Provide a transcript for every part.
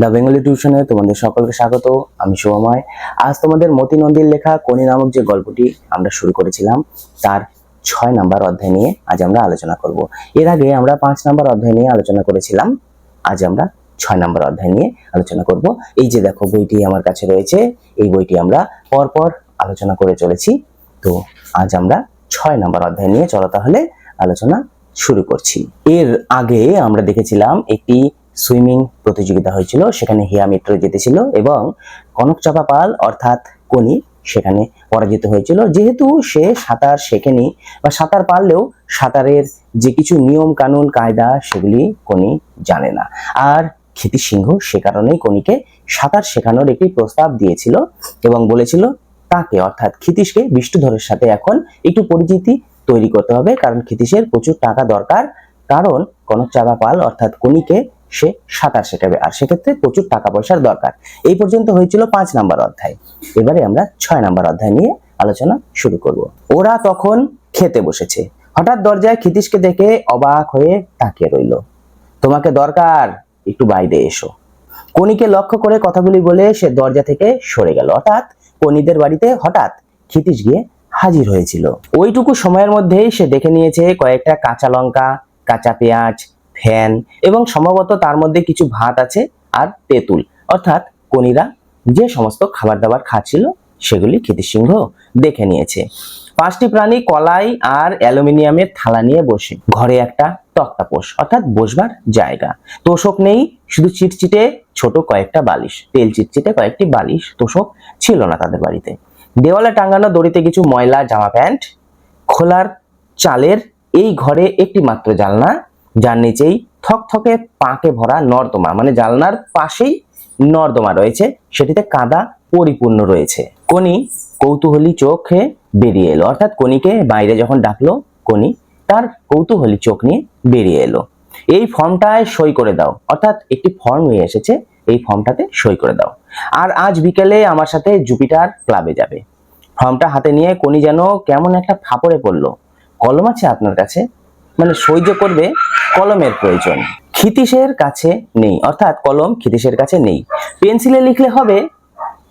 The Bengali টিউশনে তোমাদের সকলকে স্বাগত। আমি শুভময়। আজ তোমাদের মতি নন্দীর লেখা কোনি নামক যে গল্পটি আমরা শুরু করেছিলাম তার 6 নাম্বার অধ্যায় নিয়ে আজ আমরা আলোচনা করব। এর আগে আমরা 5 নাম্বার অধ্যায় নিয়ে আলোচনা করেছিলাম, আজ আমরা 6 নাম্বার অধ্যায় নিয়ে আলোচনা করব। এই যে দেখো বইটি আমার কাছে রয়েছে, এই বইটি আমরা পরপর আলোচনা করে চলেছি। তো আজ আমরা 6 নাম্বার অধ্যায় নিয়ে চলো তাহলে আলোচনা শুরু করছি। এর আগে আমরা দেখেছিলাম একটি সুইমিং প্রতিযোগিতা হয়েছিল, সেখানে হিয়া মিত্র জিতেছিল এবং কনকচাপা পাল অর্থাৎ কোনি সেখানে পরাজিত হয়েছিল। যেহেতু সে সাঁতার শেখেনি বা সাঁতার পারলেও সাঁতারের যে কিছু নিয়ম কানুন কায়দা সেগুলি কোনি জানে না। আর ক্ষিতি সিংহ সে কারণেই কোনিকে সাঁতার শেখানোর একটি প্রস্তাব দিয়েছিল এবং বলেছিল তাকে অর্থাৎ ক্ষিতীশকে বিষ্ণুধরের সাথে এখন একটু পরিচিতি তৈরি করতে হবে, কারণ ক্ষিতীশের প্রচুর টাকা দরকার, কারণ কনকচাপা পাল অর্থাৎ কোনিকে সে সাঁতার শেখাবে আর সেক্ষেত্রে প্রচুর টাকা পয়সার দরকার। এই পর্যন্ত হয়েছিল 5 নাম্বার অধ্যায়। এবারে আমরা 6 নাম্বার অধ্যায় নিয়ে আলোচনা শুরু করব। ওরা তখন খেতে বসেছে। হঠাৎ দরজায় ক্ষিতীশকে দেখে অবাক হয়ে তাকিয়ে রইল। তোমাকে দরকার, একটু বাইরে এসো। কোনিকে লক্ষ্য করে কথাগুলি বলে সে দরজা থেকে সরে গেল। অর্থাৎ কোনিদের বাড়িতে হঠাৎ ক্ষিতীশ গিয়ে হাজির হয়েছিল। ওইটুকু সময়ের মধ্যেই সে দেখে নিয়েছে কয়েকটা কাঁচা লঙ্কা, কাঁচা পেঁয়াজ, ফ্যান এবং সম্ভবত তার মধ্যে কিছু ভাত আছে আর তেঁতুল। অর্থাৎ কোনিরা যে সমস্ত খাবার দাবার খাচ্ছিল সেগুলি ক্ষিতীশ সিংহ দেখে নিয়েছে। 5টি প্রাণী কলাই আর অ্যালুমিনিয়ামের থালা নিয়ে বসে। ঘরে একটা তক্তাপোষ অর্থাৎ বসবার জায়গা, তোষক নেই, শুধু চিটচিটে ছোট কয়েকটা বালিশ, তেল চিটচিটে কয়েকটি বালিশ, তোষক ছিল না তাদের বাড়িতে। দেওয়ালে টাঙানো দড়িতে কিছু ময়লা জামা প্যান্ট। খোলার চালের এই ঘরে একটি মাত্র জানলা, যার নিচেই থকথকে পাকে ভরা নর্দমা, মানে জানলার পাশেই নর্দমা রয়েছে, সেটিতে কাদা পরিপূর্ণ রয়েছে। কোনি কৌতূহলী চোখে বেরিয়ে এলো। অর্থাৎ কোনিকে বাইরে যখন ডাকলো, কোনি তার কৌতূহলী চোখ নিয়ে বেরিয়ে এলো। এই ফর্মটায় সই করে দাও। অর্থাৎ একটি ফর্ম নিয়ে এসেছে, এই ফর্মটাতে সই করে দাও। আর আজ বিকেলে আমার সাথে জুপিটার ক্লাবে যাবে। ফর্মটা হাতে নিয়ে কোনি যেন কেমন একটা ফাপড়ে পড়লো। কলম আছে আপনার কাছে? মানে সই যে করবে, কলমের প্রয়োজন। ক্ষিতীশের কাছে নেই, অর্থাৎ কলম ক্ষিতীশের কাছে নেই। পেন্সিলে লিখলে হবে?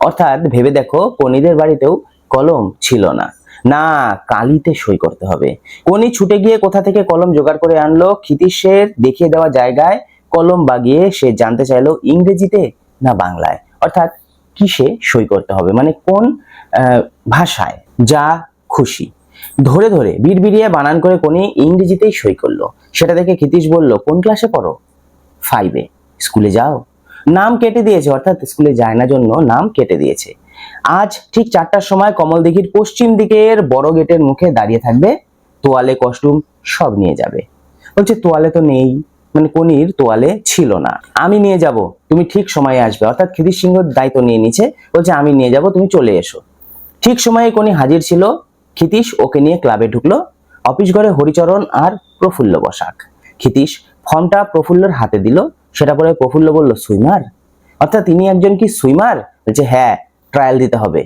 অর্থাৎ ভেবে দেখো কোনিদের বাড়িতেও কলম ছিল না। না, কালিতে সই করতে হবে। কোনি ছুটে গিয়ে কোথা থেকে কলম জোগাড় করে আনলো। ক্ষিতীশের দেখিয়ে দেওয়া জায়গায় কলম বাগিয়ে সে জানতে চাইলো ইংরেজিতে না বাংলায়, অর্থাৎ কিসে সই করতে হবে, মানে কোন ভাষায়। যা খুশি ধরে ধরে বিড়বিড়িয়ে বানান করে কোনি ইংরেজিতেই সই করলো। সেটা দেখে ক্ষিতীশ বলল, কোন ক্লাসে পড়ো? 5-এ। স্কুলে যাও? নাম কেটে দিয়েছে, অর্থাৎ স্কুলে যায় না জন্য নাম কেটে দিয়েছে। আজ ঠিক 4টার সময় কমলদিঘির পশ্চিম দিকের বড় গেটের মুখে দাঁড়িয়ে থাকবে। তোয়ালে কস্টিউম সব নিয়ে যাবে। বলছে তোয়ালে তো নেই, মানে কোনির তোয়ালে ছিল না। আমি নিয়ে যাব, তুমি ঠিক সময়ে আসবে। অর্থাৎ ক্ষিতীশ সিংহ দায়িত্ব নিয়ে নিচ্ছে, বলছে আমি নিয়ে যাব, তুমি চলে এসো। ঠিক সময়ে কোনি হাজির ছিল। ক্ষিতীশ ওকে নিয়ে ক্লাবে ঢুকলো। অফিস ঘরে হরিচরণ আর প্রফুল্ল বসাক। ক্ষিতীশ ফর্মটা প্রফুল্লর হাতে দিল। সেটা পরে প্রফুল্ল বলল, সুইমার? অর্থাৎ তিনি একজন কি সুইমার? বলছে হ্যাঁ, ট্রায়াল দিতে হবে।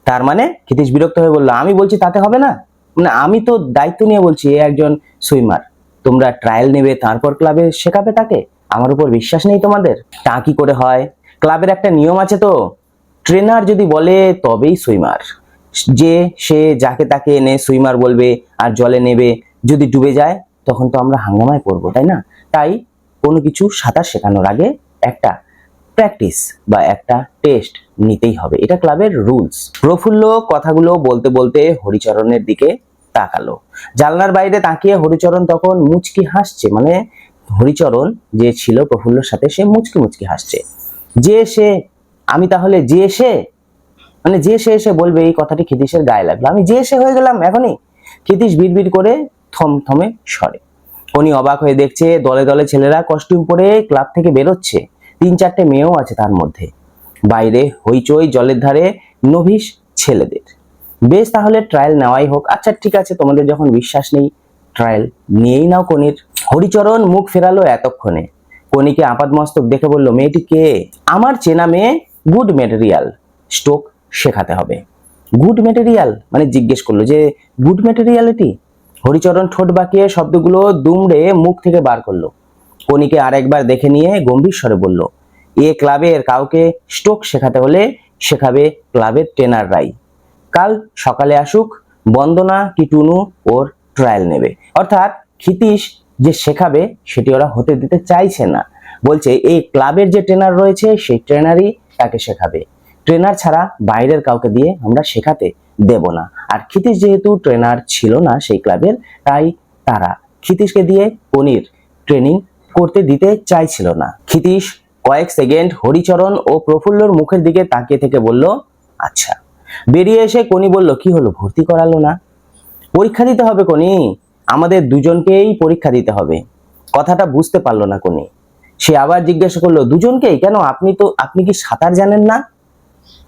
তার মানে ক্ষিতীশ বিরক্ত হয়ে বলল, আমি বলছি তাতে হবে না, মানে আমি তো দায়িত্ব নিয়ে বলছি এ একজন সুইমার, তোমরা ট্রায়াল নেবে তারপর ক্লাবে শেখাবে তাকে? আমার উপর বিশ্বাস নেই তোমাদের? তা কি করে হয়? ক্লাবের একটা নিয়ম আছে তো, ট্রেনার যদি বলে তবেই সুইমার। যে সে যাকে তাকে এনে সুইমার বলবে আর জলে নেবে, যদি ডুবে যায় তখন তো আমরা হাঙ্গামায় পড়বো, তাই না? তাই কোনো কিছু সাঁতার শেখানোর আগে একটা প্র্যাকটিস বা একটা টেস্ট নিতেই হবে, এটা ক্লাবের রুলস। প্রফুল্ল কথাগুলো বলতে বলতে হরিচরণের দিকে তাকালো। জানলার বাইরে তাকিয়ে হরিচরণ তখন মুচকি হাসছে, মানে হরিচরণ যে ছিল প্রফুল্লর সাথে সে মুচকি মুচকি হাসছে। যে সে, আমি তাহলে যে সে, মানে যে সে এসে বলবে, এই কথাটি ক্ষিতীশের গায়ে লাগলো। আমি যে সে হয়ে গেলাম এখনই? ক্ষিতীশ বিড়বিড় করে থমথমে সরে। কোনি অবাক হয়ে দেখছে দলে দলে ছেলেরা কস্টিউম পরে ক্লাব থেকে বেরোচ্ছে। 3-4টে মেয়েও আছে তার মধ্যে। বাইরে হইচই, জলের ধারে নভিস ছেলেদের। বেশ, তাহলে ট্রায়াল নেওয়াই হোক। আচ্ছা ঠিক আছে, তোমাদের যখন বিশ্বাস নেই ট্রায়াল নিয়েই নাও কোনির। হরিচরণ মুখ ফেরালো এতক্ষণে। কোনিকে আপাদমস্তক দেখে বলল, মেয়েটি কে? আমার চেনা মেয়ে, গুড মেটেরিয়াল, স্ট্রোক শেখাতে হবে। গুড মেটেরিয়াল মানে জিজ্ঞেস করলো যে গুড মেটেরিয়ালিটি? হরিচরণ ঠোঁট বাঁকিয়ে শব্দগুলো দুমড়ে মুখ থেকে বার করলো। কোনিকে আরেকবার দেখে নিয়ে গম্ভীর স্বরে বলল, এ ক্লাবের কাউকে স্ট্রোক শেখাতে হলে শেখাবে ক্লাবের ট্রেনাররাই। কাল সকালে আসুক, বন্দনা কি টুনু ওর ট্রায়াল নেবে। অর্থাৎ ক্ষিতীশ যে শেখাবে সেটি ওরা হতে দিতে চাইছে না, বলছে এই ক্লাবের যে ট্রেনার রয়েছে সেই ট্রেনারই তাকে শেখাবে, ট্রেনার ছাড়া বাইরের কাউকে দিয়ে আমরা শেখাতে দেব না। আর ক্ষিতীশ যেহেতু ট্রেনার ছিল না সেই ক্লাবের, তাই তারা ক্ষিতীশকে দিয়ে কনির ট্রেনিং করতে দিতে চাইছিল না। ক্ষিতীশ কয়েক সেকেন্ড হরিচরণ ও প্রফুল্লর মুখের দিকে তাকিয়ে থেকে বলল, আচ্ছা। বেরিয়ে এসে কনি বলল, কি হলো, ভর্তি করালো না? পরীক্ষা দিতে হবে কনি, আমাদের দুজনকেই পরীক্ষা দিতে হবে। কথাটা বুঝতে পারলো না কনি। সে আবার জিজ্ঞাসা করলো, দুজনকেই কেন? আপনি কি সাঁতার জানেন না?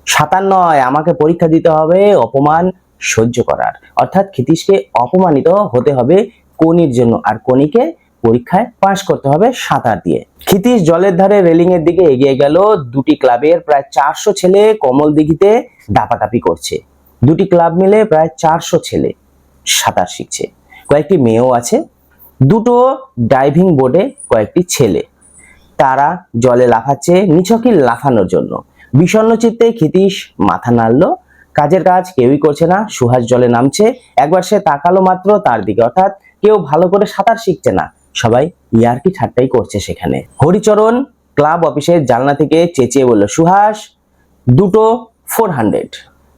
সাঁতার নয়, আমাকে পরীক্ষা দিতে হবে অপমান সহ্য করার। অর্থাৎ ক্ষিতীশকে অপমানিত হতে হবে কনির জন্য, আর কনিকে পরীক্ষায় পাশ করতে হবে সাঁতার দিয়ে। ক্ষিতীশ জলের ধারে রেলিং এর দিকে এগিয়ে গেল। দুটি ক্লাবের প্রায় 400 ছেলে কমল দিঘিতে দাপাদাপি করছে। দুটি ক্লাব মিলে প্রায় 400 ছেলে সাঁতার শিখছে। কয়েকটি মেয়েও আছে। দুটো ডাইভিং বোর্ডে কয়েকটি ছেলে, তারা জলে লাফাচ্ছে নিছকই লাফানোর জন্য। বিষণ্ণ চিত্তে ক্ষিতীশ মাথা নাড়লো। কাজের কাজ কেউই করছে না। সুহাস জলে নামছে। একবার সে তাকালো মাত্র তার দিকে, অর্থাৎ কেউ ভালো করে সাঁতার শিখছে না, সবাই ইয়ার্কি ঠাট্টাই করছে সেখানে। হরিচরণ ক্লাব অফিসের জানলা থেকে চেঁচিয়ে বলল, সুহাস, দুটো 400,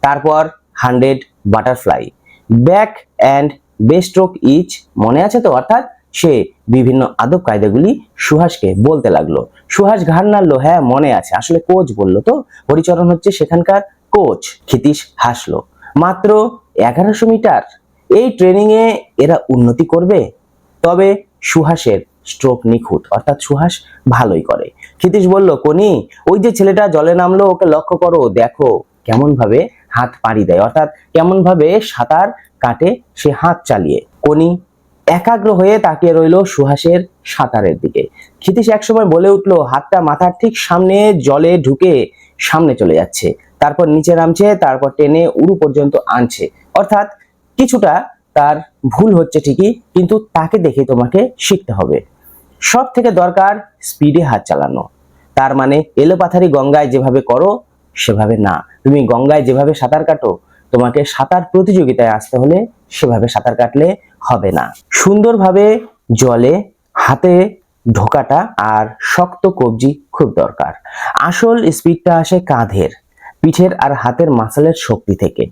তারপর 100 বাটারফ্লাই, ব্যাক অ্যান্ড বেস্ট্রোক ইচ, মনে আছে তো? অর্থাৎ সে বিভিন্ন আদব কায়দাগুলি সুহাসকে বলতে লাগলো। সুহাস ঘাড় নাড়লো, হ্যাঁ মনে আছে, আসলে কোচ বললো তো, হরিচরণ হচ্ছে সেখানকার কোচ। ক্ষিতীশ হাসলো, মাত্র 1100 মিটার, এই ট্রেনিং এ এরা উন্নতি করবে? তবে সুহাসের স্ট্রোক নিখুঁত, অর্থাৎ সুহাস ভালোই করে। ক্ষিতীশ বলল, কনি, ওই যে ছেলেটা জলে নামলো ওকে লক্ষ্য করো, দেখো কেমন ভাবে হাত পাড়ি দেয়, অর্থাৎ কেমন ভাবে সাঁতার কাটে সে হাত চালিয়ে। কনি একাগ্র হয়ে তাকিয়ে রইল সুহাসের সাঁতারের দিকে। ক্ষিতীশ একসময় বলে উঠলো, হাতটা মাথার ঠিক সামনে জলে ঢুকে সামনে চলে যাচ্ছে, তারপর নিচে নামছে, তারপর টেনে উড়ু পর্যন্ত আনছে। অর্থাৎ কিছুটা তার ভুল হচ্ছে ঠিকই, কিন্তু তাকে দেখে তোমাকে শিখতে হবে। সব থেকে দরকার স্পিডে হাত চালানো। তার মানে এলোপাথারি গঙ্গায় যেভাবে করো সেভাবে না। তুমি গঙ্গায় যেভাবে সাঁতার কাটো, তোমাকে সাঁতার প্রতিযোগিতায় আসতে হলে সেভাবে সাঁতার কাটলে হবে না। সুন্দরভাবে জলে হাতে ঢোকাটা আর শক্ত কবজি খুব দরকার। আসল স্পিডটা আসে কাঁধের, পিঠের আর হাতের মাসেলের শক্তি থেকে।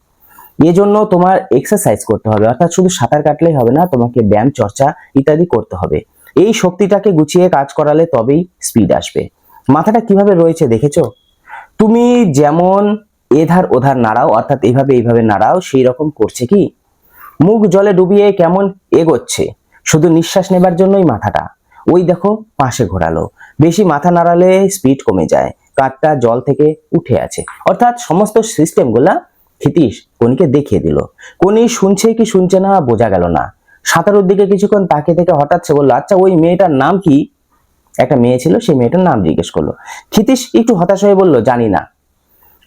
এজন্য তোমার এক্সারসাইজ করতে হবে, অর্থাৎ শুধু সাঁতার কাটলেই হবে না, তোমাকে ব্যায়াম চর্চা ইত্যাদি করতে হবে। এই শক্তিটাকে গুছিয়ে কাজ করালে তবেই স্পিড আসবে। মাথাটা কিভাবে রয়েছে দেখেছো? তুমি যেমন এধার ওধার নাড়াও, অর্থাৎ এইভাবে নাড়াও, সেই রকম করছে কি? মুখ জলে ডুবিয়ে কেমন এগোচ্ছে, শুধু নিঃশ্বাস নেবার জন্যই মাথাটা। ওই দেখো পাশে ঘোরালো। বেশি মাথা নাড়ালে স্পিড কমে যায়, কাঠটা জল থেকে উঠে আছে। অর্থাৎ সমস্ত সিস্টেমগুলা ক্ষিতীশ কনিকে দেখিয়ে দিল। কনি শুনছে কি শুনছে না বোঝা গেল না। সাঁতারুর দিকে কিছুক্ষণ তাকিয়ে থেকে হঠাৎ সে বললো, আচ্ছা ওই মেয়েটার নাম কি? একটা মেয়ে ছিল, সেই মেয়েটার নাম জিজ্ঞেস করলো। ক্ষিতীশ একটু হতাশ হয়ে বলল, জানি না।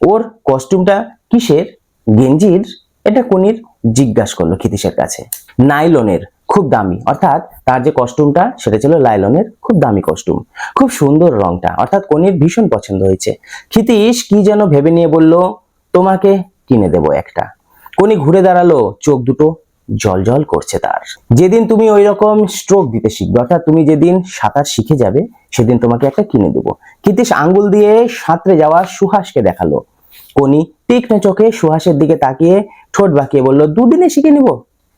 ওর কস্টিউমটা কিসের, গেঞ্জির? এটা কনির জিজ্ঞাসা করলো ক্ষিতীশের কাছে। নাইলনের, খুব দামি, অর্থাৎ তার যে কস্টিউমটা সেটা ছিল লাইলনের, খুব দামি কস্টিউম, খুব সুন্দর রংটা, অর্থাৎ কনির ভীষণ পছন্দ হয়েছে। ক্ষিতীশ কি যেন ভেবে নিয়ে বলল, তোমাকে কিনে দেবো একটা। কনি ঘুরে দাঁড়ালো, চোখ দুটো জল জল করছে তার। যেদিন তুমি ওই রকম স্ট্রোক দিতে শিখবে, অর্থাৎ তুমি যেদিন সাঁতার শিখে যাবে, সেদিন তোমাকে একটা কিনে দেবো। ক্ষিতীশ আঙ্গুল দিয়ে সাঁতরে যাওয়া সুহাসকে দেখালো। কনি তীক্ষ্ণ চোখে সুহাসের দিকে তাকিয়ে ঠোঁট বাঁকিয়ে বলল, দুদিনে শিখে নিব,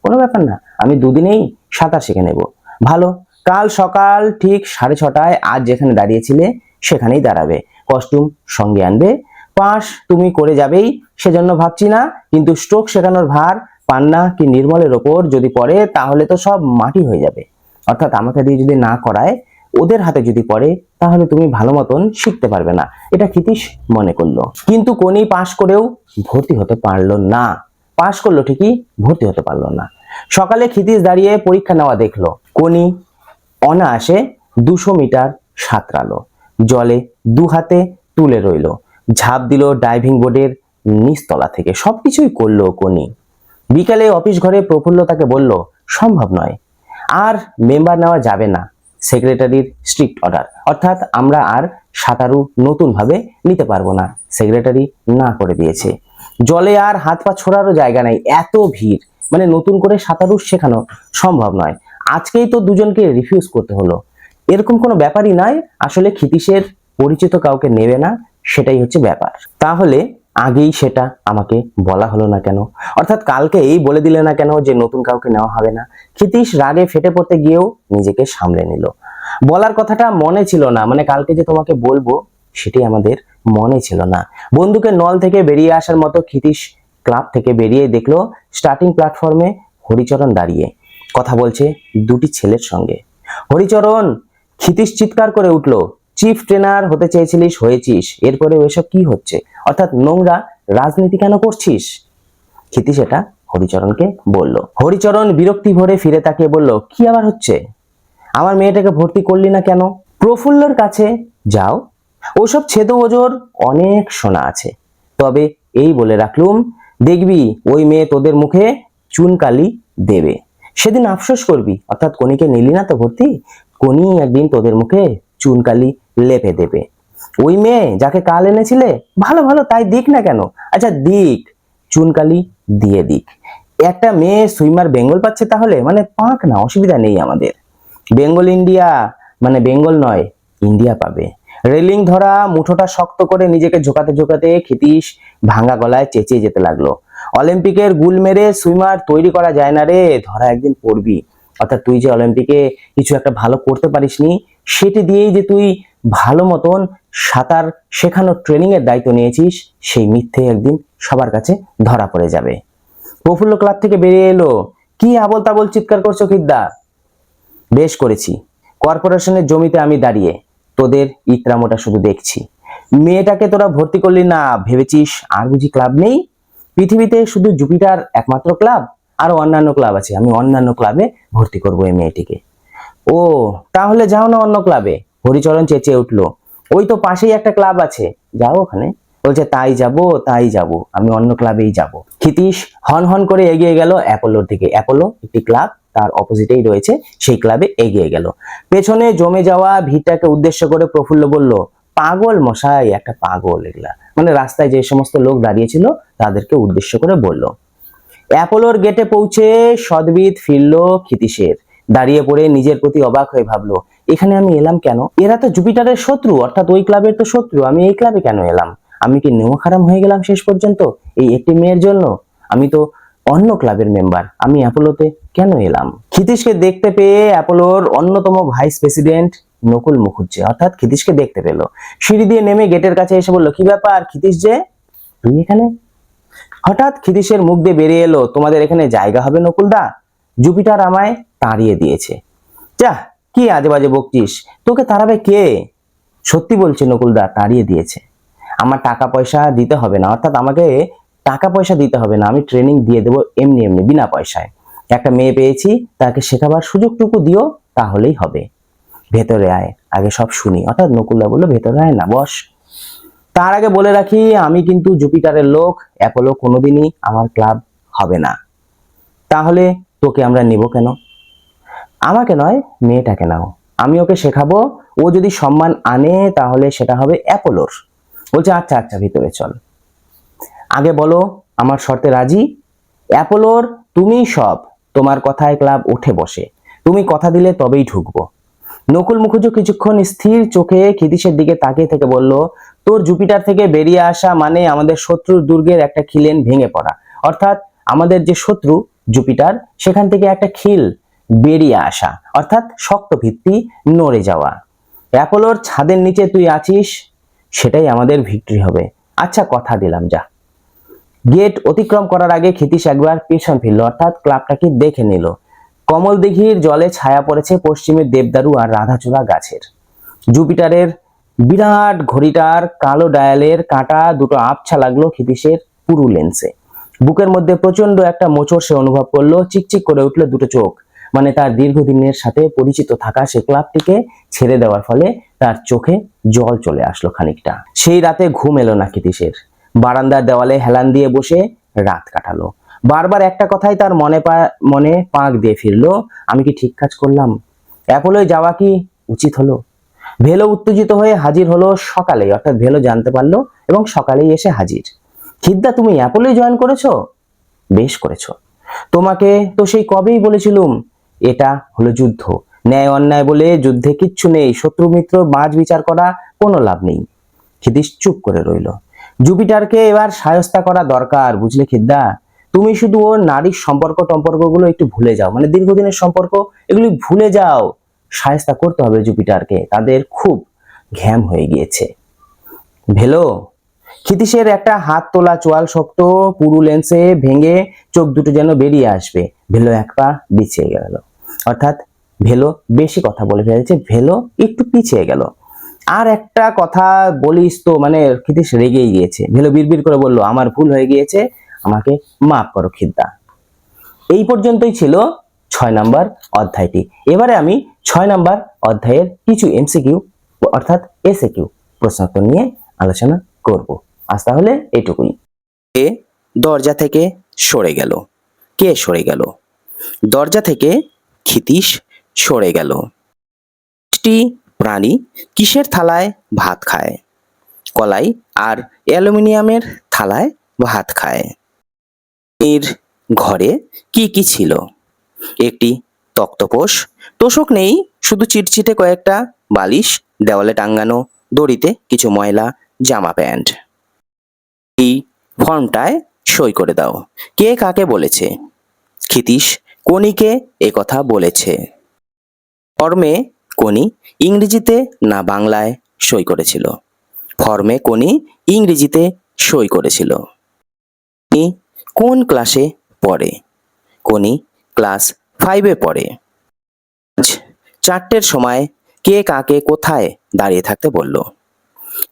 কোনো ব্যাপার না, আমি দুদিনেই সাঁতার শিখে নেব। ভালো, কাল সকাল ঠিক 6:30টায় আজ যেখানে দাঁড়িয়েছিলে সেখানেই দাঁড়াবে। কস্টিউম সঙ্গে আনবে। পাস তুমি করে যাবেই, সেজন্য ভাবছি না, কিন্তু স্ট্রোক শেখানোর ভার পান্না কি নির্মলের ওপর যদি পড়ে তাহলে তো সব মাটি হয়ে যাবে। অর্থাৎ আমাকে দিয়ে যদি না করায়, ওদের হাতে যদি পড়ে, তাহলে তুমি ভালো মতন শিখতে পারবে না, এটা ক্ষিতীশ মনে করলো। কিন্তু কনি পাশ করেও ভর্তি হতে পারলো না। পাশ করলো ঠিকই, ভর্তি হতে পারলো না। সকালে ক্ষিতীশ দাঁড়িয়ে পরীক্ষা নেওয়া দেখলো। কনি অনায়াসে 200 মিটার সাঁতরালো, জলে দু হাতে তুলে রইলো, ঝাঁপ দিল ডাইভিং বোর্ডের নিচতলা থেকে, সবকিছুই করলো কনি। বিকালে অফিস ঘরে প্রফুল্ল তাকে বলল, সম্ভব নয়, আর মেম্বার নেওয়া যাবে না, সেক্রেটারির স্ট্রিক্ট অর্ডার, অর্থাৎ আমরা আর সাঁতারু নতুন ভাবে নিতে পারবো না, সেক্রেটারি না করে দিয়েছে। জলে আর হাত পা ছোড়ারও জায়গা নাই, এত ভিড়, মানে নতুন করে সাঁতারু শেখানো সম্ভব নয়। আজকেই তো দুজনকে রিফিউজ করতে হলো। এরকম কোনো ব্যাপারই নয়, আসলে ক্ষিতীশের পরিচিত কাউকে নেবে না, সেটাই হচ্ছে ব্যাপার। তাহলে আগেই সেটা আমাকে বলা হলো না কেন, অর্থাৎ কালকেই বলে দিলে না কেন যে নতুন কাউকে নেওয়া হবে না? ক্ষিতীশ রাগে ফেটে পড়তে গিয়েও নিজেকে সামলে নিল। বলার কথাটা মনে ছিল না, মানে কালকে যে তোমাকে বলবো সেটি আমাদের মনে ছিল না। বন্দুকের নল থেকে বেরিয়ে আসার মতো ক্ষিতীশ ক্লাব থেকে বেরিয়ে দেখলো স্টার্টিং প্ল্যাটফর্মে হরিচরণ দাঁড়িয়ে কথা বলছে দুটি ছেলের সঙ্গে। হরিচরণ! ক্ষিতীশ চিৎকার করে উঠল, চিফ ট্রেনার হতে চেয়েছিলিস, হয়েছিস, এরপরে ওইসব কি হচ্ছে? অর্থাৎ নোংরা রাজনীতি কেন করছিস? ক্ষিতীশ এটা হরিচরণকে বলল। হরিচরণ বিরক্তি ভরে ফিরে তাকিয়ে বলল, কি আবার হচ্ছে? আমার মেয়েটাকে ভর্তি করলি না কেন? প্রফুল্লর কাছে যাও, ওসব ছেদ ওজোর অনেক শোনা আছে। তবে এই বলে রাখলুম, দেখবি ওই মেয়ে তোদের মুখে চুনকালি দেবে, সেদিন আফসোস করবি। অর্থাৎ কনিকে নিলি না তো ভর্তি, কনি একদিন তোদের মুখে চুনকালি লেপে দেবে। ওই মেয়ে যাকে কাল এনেছিলে, ভালো ভালো, তাই দিক না কেন? আচ্ছা দিক, চুনকালি দিয়ে দিক। একটা মেয়ে সুইমার বেঙ্গল পাচ্ছে তাহলে, মানে পাক না, অসুবিধা নেই আমাদের। বেঙ্গল ইন্ডিয়া, মানে বেঙ্গল নয় ইন্ডিয়া পাবে। রেলিং ধরা মুঠোটা শক্ত করে নিজেকে ঝোকাতে ঝোকাতে ক্ষিতীশ ভাঙা গলায় চেঁচিয়ে যেতে লাগলো, অলিম্পিকের গুল মেরে সুইমার তৈরি করা যায় না রে, ধরা একদিন পড়বি। অর্থাৎ তুই যে অলিম্পিকে কিছু একটা ভালো করতে পারিসনি, সেটি দিয়েই যে তুই ভালো মতন সাঁতার শেখানোর ট্রেনিং এর দায়িত্ব নিয়েছিস, সেই মিথ্যে একদিন সবার কাছে ধরা পড়ে যাবে। প্রফুল্ল ক্লাব থেকে বেরিয়ে এলো। কি আবল তাবল চিৎকার করছো খিদ্দা? বেশ করেছি, কর্পোরেশনের জমিতে আমি দাঁড়িয়ে তোদের ইতরামোটা শুধু দেখছি। মেয়েটাকে তোরা ভর্তি করলি না, ভেবেছিস আর বুঝি ক্লাব নেই? পৃথিবীতে শুধু জুপিটার একমাত্র ক্লাব, আরো অন্যান্য ক্লাব আছে, আমি অন্যান্য ক্লাবে ভর্তি করবো এই মেয়েটিকে। ও, তাহলে যাও না অন্য ক্লাবে। হরিচরণ চেঁচিয়ে উঠলো, ওই তো পাশেই একটা ক্লাব আছে, যাও ওখানে। বলছে তাই যাব, তাই যাব, আমি অন্য ক্লাবেই যাব। ক্ষিতীশ হন হন করে এগিয়ে গেল অ্যাপোলোর দিকে। অ্যাপোলো একটি ক্লাব, তার অপোজিটেই রয়েছে, সেই ক্লাবে এগিয়ে গেল। পেছনে জমে যাওয়া ভিড়টাকে উদ্দেশ্য করে প্রফুল্ল বলল, পাগল মশাই, একটা পাগল এগুলা, মানে রাস্তায় যে সমস্ত লোক দাঁড়িয়েছিল তাদেরকে উদ্দেশ্য করে বলল। অ্যাপোলোর গেটে পৌঁছে সদবিদ ফিরল ক্ষিতীশের। দাঁড়িয়ে পড়ে নিজের প্রতি অবাক হয়ে ভাবলো, এখানে আমি এলাম কেন? এরা তো জুপিটারের শত্রু, অর্থাৎ ওই ক্লাবের তো শত্রু, আমি এই ক্লাবে কেন এলাম? আমি কি নেমোখারাম হয়ে গেলাম শেষ পর্যন্ত এই একটি মেয়ের জন্য? আমি তো অন্য ক্লাবের মেম্বার, আমি অ্যাপোলোতে কেন এলাম? ক্ষিতীশকে দেখতে পেয়ে অ্যাপোলোর অন্যতম ভাইস প্রেসিডেন্ট নকুল মুখুজ্জে অর্থাৎ ক্ষিতীশকে দেখতে পেল। সিঁড়ি দিয়ে নেমে গেটের কাছে এসে বলল, কি ব্যাপার ক্ষিতীশ যে, তুই এখানে? হঠাৎ ক্ষিতীশের মুখ দিয়ে বেরিয়ে এলো, তোমাদের এখানে জায়গা হবে নকুলদা, জুপিটার আমায় তাড়িয়ে দিয়েছে। যা, কি আজে বাজে বকছিস, তোকে তাড়াবে কে? সত্যি বলছি নকুলদা, তাড়িয়ে দিয়েছে। আমার টাকা পয়সা দিতে হবে না, অর্থাৎ আমাকে টাকা পয়সা দিতে হবে না, আমি ট্রেনিং দিয়ে দেবো এমনি এমনি বিনা পয়সায়। একটা মেয়ে পেয়েছি, তাকে শেখাবার সুযোগটুকু দিও, তাহলেই হবে। ভেতরে আয়, আগে সব শুনি। অর্থাৎ নকুলদা বললো, ভেতরে আয় না, বস। তার আগে বলে রাখি, আমি কিন্তু জুপিটারের লোক, অ্যাপোলো কোনোদিনই আমার ক্লাব হবে না। তাহলে তোকে আমরা নিব কেন? আমাকে নয়, মেয়েটাকে নাও, আমি ওকে শেখাবো। ও যদি সম্মান আনে তাহলে সেটা হবে অ্যাপোলোর। বলছে আচ্ছা আচ্ছা, ভিতরে চল। আগে বলো আমার শর্তে রাজি? অ্যাপোলোর তুমি সব, তোমার কথায় ক্লাব উঠে বসে, তুমি কথা দিলে তবেই ঢুকবো। নকুল মুখুজ্জে কিছুক্ষণ স্থির চোখে ক্ষিতীশের দিকে তাকিয়ে থেকে বলল, তোর জুপিটার থেকে বেরিয়ে আসা মানে আমাদের শত্রুর দুর্গের একটা খিলেন ভেঙে পড়া, অর্থাৎ আমাদের যে শত্রু জুপিটার, সেখান থেকে একটা খিল বেরিয়ে আসা, অর্থাৎ শক্ত ভিত্তি নড়ে যাওয়া। অ্যাপোলোর ছাদের নিচে তুই আছিস, সেটাই আমাদের ভিক্টরি হবে। আচ্ছা কথা দিলাম, যা। গেট অতিক্রম করার আগে ক্ষিতীশ একবার পেছন ফিরল, অর্থাৎ ক্লাবটাকে দেখে নিল। কমল দিঘির জলে ছায়া পড়েছে পশ্চিমে দেবদারু আর রাধাচূড়া গাছের। জুপিটারের বিরাট ঘড়িটার কালো ডায়ালের কাঁটা দুটো আবছা লাগলো ক্ষিতীশের পুরু লেন্সে। বুকের মধ্যে প্রচন্ড একটা মোচড় সে অনুভব করলো, চিকচিক করে উঠলো দুটো চোখ। মানে তার দীর্ঘদিনের সাথে পরিচিত থাকা সে ক্লাবটিকে ছেড়ে দেওয়ার ফলে তার চোখে জল চলে আসলো খানিকটা। সেই রাতে ঘুম এলো না ক্ষিতীশের। বারান্দার দেওয়ালে হেলান দিয়ে বসে রাত কাটালো। বারবার একটা কথাই তার মনে পাক দিয়ে ফিরলো, আমি কি ঠিক কাজ করলাম? অ্যাপোলোয় যাওয়া কি উচিত হলো? ভেলো উত্তেজিত হয়ে হাজির হলো সকালেই, অর্থাৎ ভেলো জানতে পারলো এবং সকালেই এসে হাজির। খিদ্দা, তুমি অ্যাপোলোয় জয়েন করেছো? বেশ করেছো। তোমাকে তো সেই কবেই বলেছিলুম এটা হলো যুদ্ধ, ন্যায় অন্যায় বলে যুদ্ধে কিচ্ছু নেই, শত্রু মিত্র মাঝ বিচার করা কোনো লাভ নেই। খিদিস চুপ করে রইল। জুপিটারকে এবার শায়স্তা করা দরকার, বুঝলে খিদ্দা? তুমি শুধু ওর নারীর সম্পর্কগুলো একটু ভুলে যাও, মানে দীর্ঘদিনের সম্পর্ক এগুলি ভুলে যাও। শায়স্তা করতে হবে জুপিটারকে, তাদের খুব ঘ্যাম হয়ে গিয়েছে। ভেলো, ক্ষিতীশের একটা হাত তোলা চোয়াল শক্ত পুরু লেন্সে ভেঙে চোখ দুটো যেন বেরিয়ে আসবে। ভেলো এক পা পিছিয়ে গেল, অর্থাৎ ভেলো বেশি কথা বলে ফেলেছে, ভেলো একটু পিছিয়ে গেল। আর একটা কথা বলিস তো, মানে ক্ষিতীশ রেগেই গিয়েছে। ভেলো বিড়বিড় করে বলল, আমার ভুল হয়ে গিয়েছে, আমাকে মাফ করো খিদ্দা। এই পর্যন্তই ছিল 6 নাম্বার অধ্যায়টি। এবারে আমি 6 নাম্বার অধ্যায়ের কিছু এমসিকিউ অর্থাৎ এসএকিউ প্রশ্নোত্তর নিয়ে আলোচনা করব। আজ তাহলে এটুকুই। কে দরজা থেকে সরে গেল? কে সরে গেল? দরজা থেকে ক্ষিতীশ সরে গেল। টি প্রাণী কিসের থালায় ভাত খায়? কলাই আর অ্যালুমিনিয়ামের থালায় ভাত খায়। এর ঘরে কি কি ছিল? একটি তক্তপোষ, তোশক নেই, শুধু চিটচিটে কয়েকটা বালিশ, দেওয়ালে টাঙ্গানো দড়িতে কিছু ময়লা জামা প্যান্ট। এই ফর্মটায় সই করে দাও। কে কাকে বলেছে? ক্ষিতীশ কনিকে একথা বলেছে। ফর্মে কনি ইংরেজিতে না বাংলায় সই করেছিল? ফর্মে কনি ইংরেজিতে সই করেছিল। কনি কোন ক্লাসে পড়ে? কনি ক্লাস 5-এ পড়ে। 4টের সময় কে কাকে কোথায় দাঁড়িয়ে থাকতে বলল?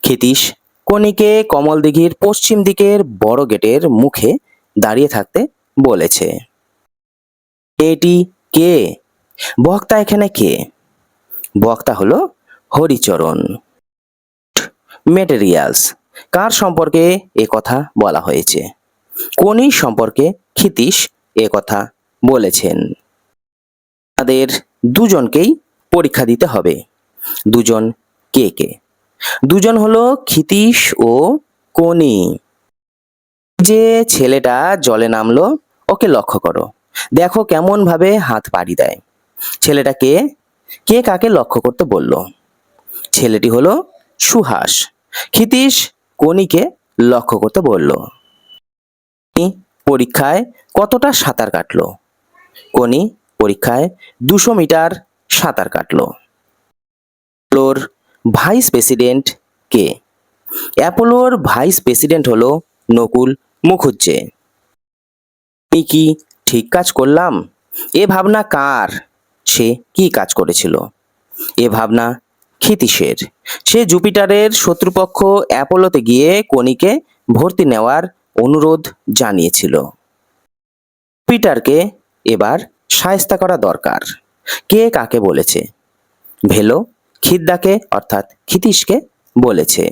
ক্ষিতীশ কনিকে কমল দিঘির পশ্চিম দিকের বড় গেটের মুখে দাঁড়িয়ে থাকতে বলেছে। এটি কে? বক্তা এখানে কে? বক্তা হলো হরিচরণ। মেটেরিয়ালস কার সম্পর্কে এ কথা বলা হয়েছে? কোনি সম্পর্কে ক্ষিতীশ এ কথা বলেছেন। তাদের দুজনকেই পরীক্ষা দিতে হবে। দুজন কে কে? দুজন হলো ক্ষিতীশ ও কনি। যে ছেলেটা জলে নামলো ওকে লক্ষ্য করো, দেখো কেমন ভাবে হাত পাড়ি দেয়। ছেলেটা কে? কে কাকে লক্ষ্য করতে বলল? ছেলেটি হলো সুহাস। ক্ষিতীশ কনিকে লক্ষ্য করতে বলল। পরীক্ষায় কতটা সাঁতার কাটলো? কনি পরীক্ষায় 200 মিটার সাঁতার কাটলো। অ্যাপোলোর ভাইস প্রেসিডেন্ট কে? অ্যাপোলোর ভাইস প্রেসিডেন্ট হলো নকুল মুখুজ্জে। আমি কি ঠিক কাজ করলাম? এ ভাবনা কার? সে কি কাজ করেছিল? এ ভাবনা ক্ষিতীশের। সে জুপিটারের শত্রুপক্ষ অ্যাপোলোতে গিয়ে কনিকে ভর্তি নেওয়ার অনুরোধ জানিয়েছিল। জুপিটারকে এবার শায়েস্তা করা দরকার। কে কাকে বলেছে? ভেলো খিদ্দাকে অর্থাৎ ক্ষিতীশকে বলেছে।